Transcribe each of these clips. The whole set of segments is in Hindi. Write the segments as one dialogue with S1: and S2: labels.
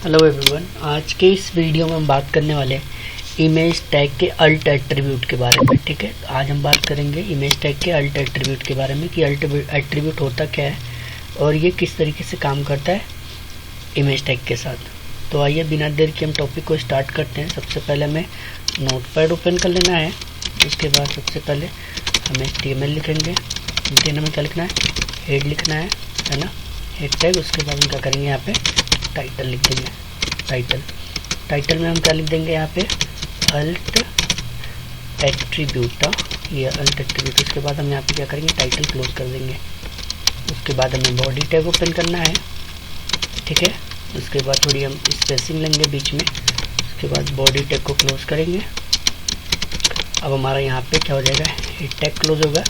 S1: हेलो एवरीवन, आज के इस वीडियो में हम बात करने वाले हैं इमेज टैग के अल्ट एट्रीब्यूट के बारे में। ठीक है, तो आज हम बात करेंगे इमेज टैग के अल्ट एट्रीब्यूट के बारे में कि अल्ट एट्रीब्यूट होता क्या है और ये किस तरीके से काम करता है इमेज टैग के साथ। तो आइए बिना देर के हम टॉपिक को स्टार्ट करते हैं। सबसे पहले हमें नोटपैड ओपन कर लेना है। उसके बाद सबसे पहले हमें HTML लिखेंगे। देन हमें क्या लिखना है, हेड लिखना है ना, हेड टैग। उसके बाद हम क्या करेंगे, यहाँ पे टाइटल लिख देंगे। टाइटल में हम क्या लिख देंगे, यहाँ पे अल्ट एट्रीब्यूट, ये अल्ट एट्रीब्यूट। उसके बाद हम यहाँ पे क्या करेंगे, टाइटल क्लोज कर देंगे। उसके बाद हमें बॉडी टैग ओपन करना है। ठीक है, उसके बाद थोड़ी हम स्पेसिंग लेंगे बीच में। उसके बाद बॉडी टैग को क्लोज करेंगे। अब हमारा यहाँ पे क्या हो जाएगा, हेड टैग क्लोज होगा।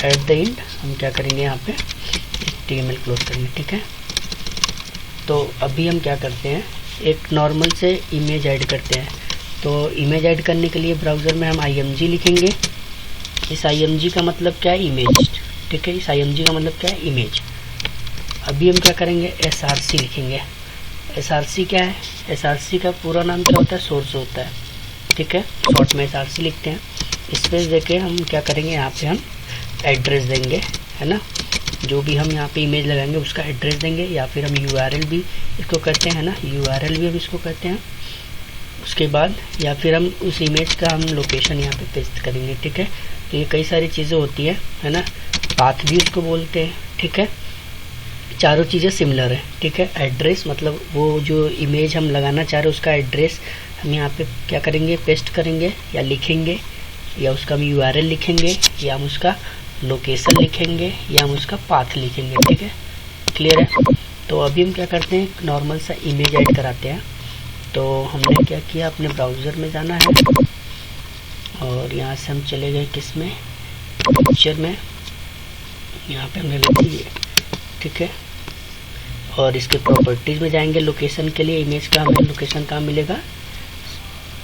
S1: एट द एंड हम क्या करेंगे, यहाँ पे HTML क्लोज करेंगे। ठीक है, तो अभी हम क्या करते हैं, एक नॉर्मल से इमेज ऐड करते हैं। तो इमेज ऐड करने के लिए ब्राउज़र में हम img लिखेंगे। इस img का मतलब क्या है, इमेज। ठीक है, इस img का मतलब क्या है, इमेज। अभी हम क्या करेंगे, src लिखेंगे। src क्या है, src का पूरा नाम क्या होता है, सोर्स होता है। ठीक है, शॉर्ट में src लिखते हैं। स्पेस देके हम क्या करेंगे, यहाँ पे हम एड्रेस देंगे, है ना। जो भी हम यहाँ पे इमेज लगाएंगे उसका एड्रेस देंगे, या फिर हम URL भी इसको कहते हैं ना, URL भी हम इसको कहते हैं। उसके बाद या फिर हम उस इमेज का हम लोकेशन यहाँ पे पेस्ट करेंगे। ठीक है, तो ये कई सारी चीज़ें होती है ना। पाथ भी उसको बोलते हैं। ठीक है, चारों चीज़ें सिमिलर है। ठीक है, एड्रेस मतलब वो जो इमेज हम लगाना चाह रहे हैं उसका एड्रेस हम यहाँ पे क्या करेंगे, पेस्ट करेंगे या लिखेंगे, या उसका हम URL लिखेंगे, या हम उसका लोकेशन लिखेंगे, या हम उसका पाथ लिखेंगे। ठीक है, क्लियर है। तो अभी हम क्या करते हैं, नॉर्मल सा इमेज ऐड कराते हैं। तो हमने क्या किया, अपने ब्राउज़र में जाना है और यहाँ से हम चले गए किस में, पिक्चर में। यहाँ पे हमने लिखी है। ठीक है, और इसके प्रॉपर्टीज़ में जाएंगे। लोकेशन के लिए इमेज का हमें लोकेशन कहाँ मिलेगा,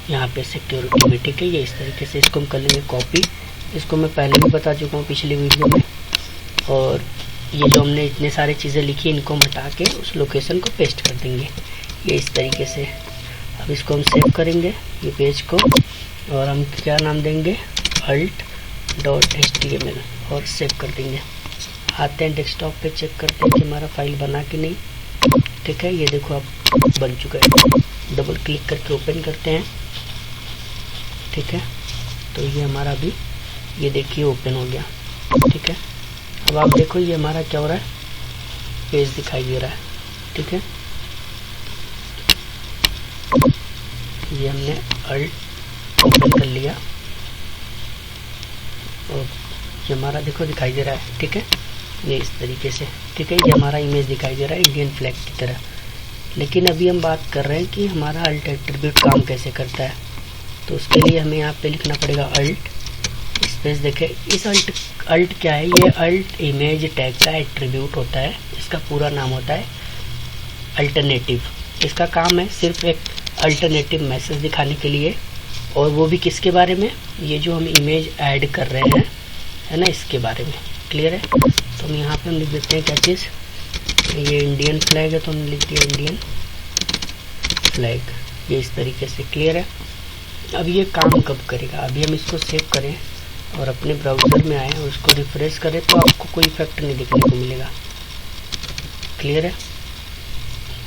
S1: यहाँ पे सिक्योरिटी में। ठीक है, ये इस तरीके से इसको हम कर लेंगे कॉपी। इसको मैं पहले भी बता चुका हूँ पिछली वीडियो में। और ये जो हमने इतने सारे चीज़ें लिखी इनको हम हटा के उस लोकेशन को पेस्ट कर देंगे, ये इस तरीके से। अब इसको हम सेव करेंगे ये पेज को, और हम क्या नाम देंगे, alt.html, और सेव कर देंगे। आते हैं डेस्कटॉप पे, चेक करते हैं कि हमारा फाइल बना कि नहीं। ठीक है, ये देखो अब बन चुका है। डबल क्लिक करके ओपन करते हैं। ठीक है, तो ये हमारा अभी ये देखिए ओपन हो गया। ठीक है, अब आप देखो ये हमारा क्या हो रहा है, पेज दिखाई दे रहा है। ठीक है, ये हमने अल्ट ओपन कर लिया और ये हमारा देखो दिखाई दे रहा है। ठीक है, ये इस तरीके से। ठीक है, ये हमारा इमेज दिखाई दे रहा है इंडियन फ्लैग की तरह। लेकिन अभी हम बात कर रहे हैं कि हमारा अल्ट एट्रीब्यूट काम कैसे करता है। तो उसके लिए हमें यहाँ पे लिखना पड़ेगा अल्ट स्पेस। देखें इस अल्ट क्या है, ये अल्ट इमेज टैग का एट्रीब्यूट होता है। इसका पूरा नाम होता है अल्टरनेटिव। इसका काम है सिर्फ एक अल्टरनेटिव मैसेज दिखाने के लिए, और वो भी किसके बारे में, ये जो हम इमेज ऐड कर रहे हैं, है ना, इसके बारे में। क्लियर है। तो हम यहाँ पे हम लिख देते हैं क्या चीज़, ये इंडियन फ्लैग है तो हमने लिख दिया इंडियन फ्लैग, ये इस तरीके से। क्लियर है। अब ये काम कब करेगा, अभी हम इसको सेव करें और अपने ब्राउज़र में आए और उसको रिफ्रेश करें तो आपको कोई इफेक्ट नहीं दिखने को मिलेगा। क्लियर है।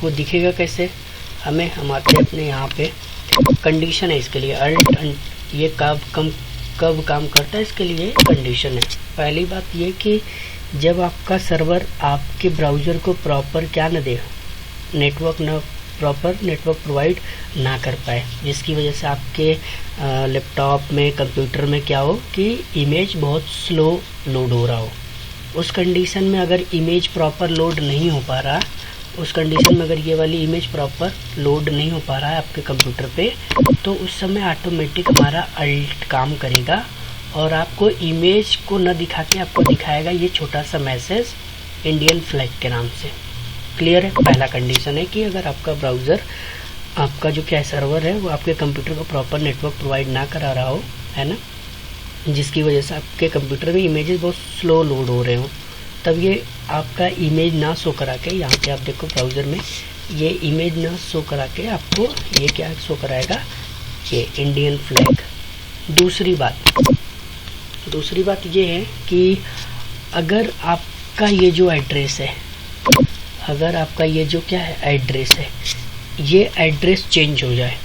S1: वो दिखेगा कैसे, हमें हम आते हैं अपने यहाँ पे कंडीशन है इसके लिए। अल्ट ये कब काम करता है, इसके लिए कंडीशन है। पहली बात ये कि जब आपका सर्वर आपके ब्राउज़र को प्रॉपर क्या न दे, प्रॉपर नेटवर्क प्रोवाइड ना कर पाए, जिसकी वजह से आपके लैपटॉप में, कंप्यूटर में क्या हो कि इमेज बहुत स्लो लोड हो रहा हो। उस कंडीशन में अगर इमेज प्रॉपर लोड नहीं हो पा रहा, उस कंडीशन में अगर ये वाली इमेज प्रॉपर लोड नहीं हो पा रहा है आपके कंप्यूटर पे, तो उस समय ऑटोमेटिक हमारा अल्ट काम करेगा और आपको इमेज को न दिखा के आपको दिखाएगा ये छोटा सा मैसेज इंडियन फ्लैग के नाम से। क्लियर है। पहला कंडीशन है कि अगर आपका ब्राउज़र, आपका जो क्या सर्वर है, वो आपके कंप्यूटर को प्रॉपर नेटवर्क प्रोवाइड ना करा रहा हो, है ना, जिसकी वजह से आपके कंप्यूटर में इमेजेस बहुत स्लो लोड हो रहे हो, तब ये आपका इमेज ना शो करा के, यहाँ पे आप देखो ब्राउज़र में ये इमेज ना शो करा के आपको ये क्या शो कराएगा, ये इंडियन फ्लैग। दूसरी बात ये है कि अगर आपका ये जो एड्रेस है, अगर आपका ये जो क्या है एड्रेस है, ये एड्रेस चेंज हो जाए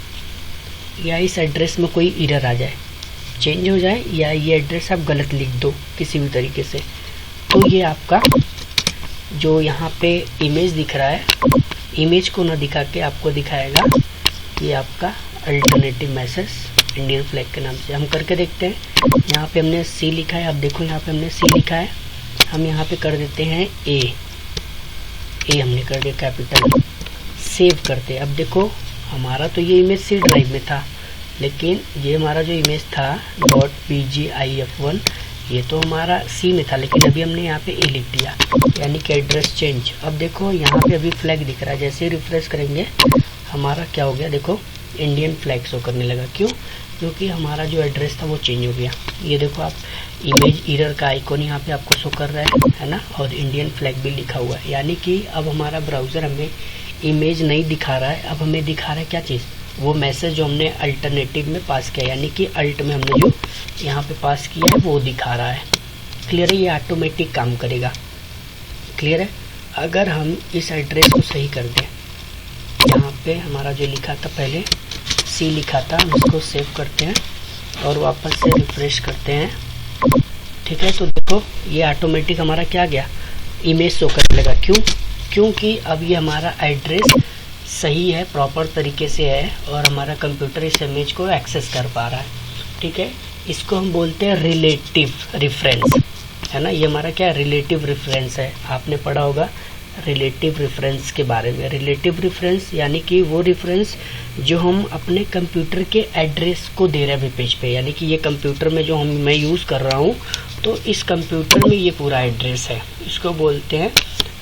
S1: या इस एड्रेस में कोई एरर आ जाए, चेंज हो जाए या ये एड्रेस आप गलत लिख दो किसी भी तरीके से, तो ये आपका जो यहाँ पे इमेज दिख रहा है, इमेज को ना दिखा के आपको दिखाएगा ये आपका अल्टरनेटिव मैसेज इंडियन फ्लैग के नाम से। हम करके देखते हैं। यहाँ पे हमने सी लिखा है, आप देखो यहाँ पे हमने सी लिखा है, हम यहाँ पे कर देते हैं ए हमने कर दिया कैपिटल, सेव करते हैं। अब देखो हमारा तो ये इमेज सी ड्राइव में था, लेकिन ये हमारा जो इमेज था .pgif1 ये तो हमारा सी में था, लेकिन अभी हमने यहाँ पे ए लिख दिया, यानी कि एड्रेस चेंज। अब देखो यहाँ पे अभी फ्लैग दिख रहा है, जैसे ही रिफ्रेश करेंगे हमारा क्या हो गया, देखो इंडियन फ्लैग शो करने लगा। क्यों? क्योंकि हमारा जो एड्रेस था वो चेंज हो गया। ये देखो आप इमेज एरर का आइकॉन यहाँ पे आपको शो कर रहा है ना, और इंडियन फ्लैग भी लिखा हुआ है, यानी कि अब हमारा ब्राउज़र हमें इमेज नहीं दिखा रहा है, अब हमें दिखा रहा है क्या चीज़, वो मैसेज जो हमने अल्टरनेटिव में पास किया, यानी कि अल्ट में हमने जो यहाँ पे पास किया है वो दिखा रहा है। क्लियर है? ये ऑटोमेटिक काम करेगा। क्लियर है? अगर हम इस एड्रेस को सही कर दें, यहाँ पे हमारा जो लिखा था पहले सी लिखा था, हम इसको सेव करते हैं और वापस से रिफ्रेश करते हैं। ठीक है, तो देखो ये ऑटोमेटिक हमारा क्या गया, इमेज शो करने लगा। क्यों? क्योंकि अब ये हमारा एड्रेस सही है, प्रॉपर तरीके से है, और हमारा कंप्यूटर इस इमेज को एक्सेस कर पा रहा है। ठीक है, इसको हम बोलते हैं रिलेटिव रेफरेंस, है ना। ये हमारा क्या रिलेटिव रेफरेंस है, आपने पढ़ा होगा रिलेटिव रेफरेंस के बारे में। रिलेटिव रेफरेंस यानी कि वो रेफरेंस जो हम अपने कंप्यूटर के एड्रेस को दे रहे हैं पेज पे, यानी कि ये कंप्यूटर में जो मैं यूज़ कर रहा हूँ, तो इस कंप्यूटर में ये पूरा एड्रेस है, इसको बोलते हैं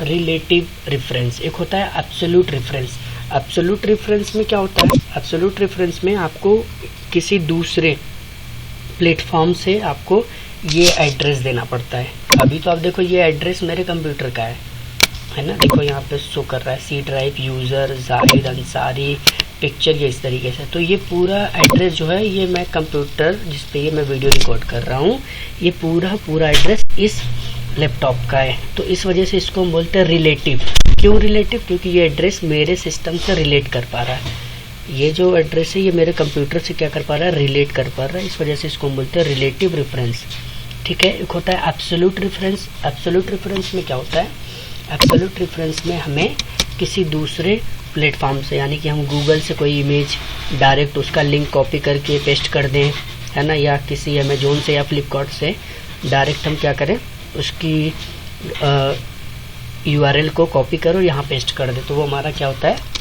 S1: रिलेटिव रेफरेंस। एक होता है एब्सोल्यूट रेफरेंस। एब्सोल्यूट रेफरेंस में क्या होता है, एब्सोल्यूट रेफरेंस में आपको किसी दूसरे प्लेटफॉर्म से आपको ये एड्रेस देना पड़ता है। अभी तो आप देखो ये एड्रेस मेरे कंप्यूटर का है ना, देखो यहाँ पे शो कर रहा है C drive user Zahid Ansari picture, ये इस तरीके से। तो ये पूरा एड्रेस जो है, ये मैं कंप्यूटर जिस पे ये मैं वीडियो रिकॉर्ड कर रहा हूँ, ये पूरा एड्रेस इस लैपटॉप का है। तो इस वजह से इसको हम बोलते हैं रिलेटिव। क्यों रिलेटिव? क्योंकि ये एड्रेस मेरे सिस्टम से रिलेट कर पा रहा है, ये जो एड्रेस है ये मेरे कंप्यूटर से क्या कर पा रहा है, रिलेट कर पा रहा है, इस वजह से इसको हम बोलते हैं रिलेटिव रेफरेंस। ठीक है, एक होता है एब्सोल्यूट रेफरेंस। एब्सोल्यूट रेफरेंस में क्या होता है, एब्सोल्यूट रेफरेंस में हमें किसी दूसरे प्लेटफॉर्म से, यानी कि हम गूगल से कोई इमेज डायरेक्ट उसका लिंक कॉपी करके पेस्ट कर दें, है ना, या किसी अमेजोन से या फ्लिपकार्ट से डायरेक्ट हम क्या करें, उसकी URL को कॉपी करो यहाँ पेस्ट कर दे, तो वो हमारा क्या होता है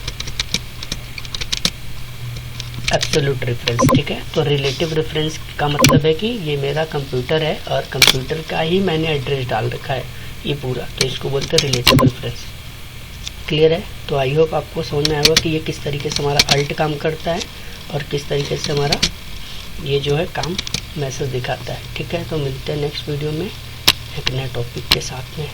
S1: एब्सोल्यूट रेफरेंस। ठीक है, तो रिलेटिव रेफरेंस का मतलब है कि ये मेरा कंप्यूटर है और कंप्यूटर का ही मैंने एड्रेस डाल रखा है ये पूरा, तो इसको बोलते हैं रिलेटिव रेफरेंस। क्लियर है? तो आई होप आपको समझ में आएगा कि ये किस तरीके से हमारा अल्ट काम करता है और किस तरीके से हमारा ये जो है काम मैसेज दिखाता है। ठीक है, तो मिलते हैं नेक्स्ट वीडियो में एक नए टॉपिक के साथ में।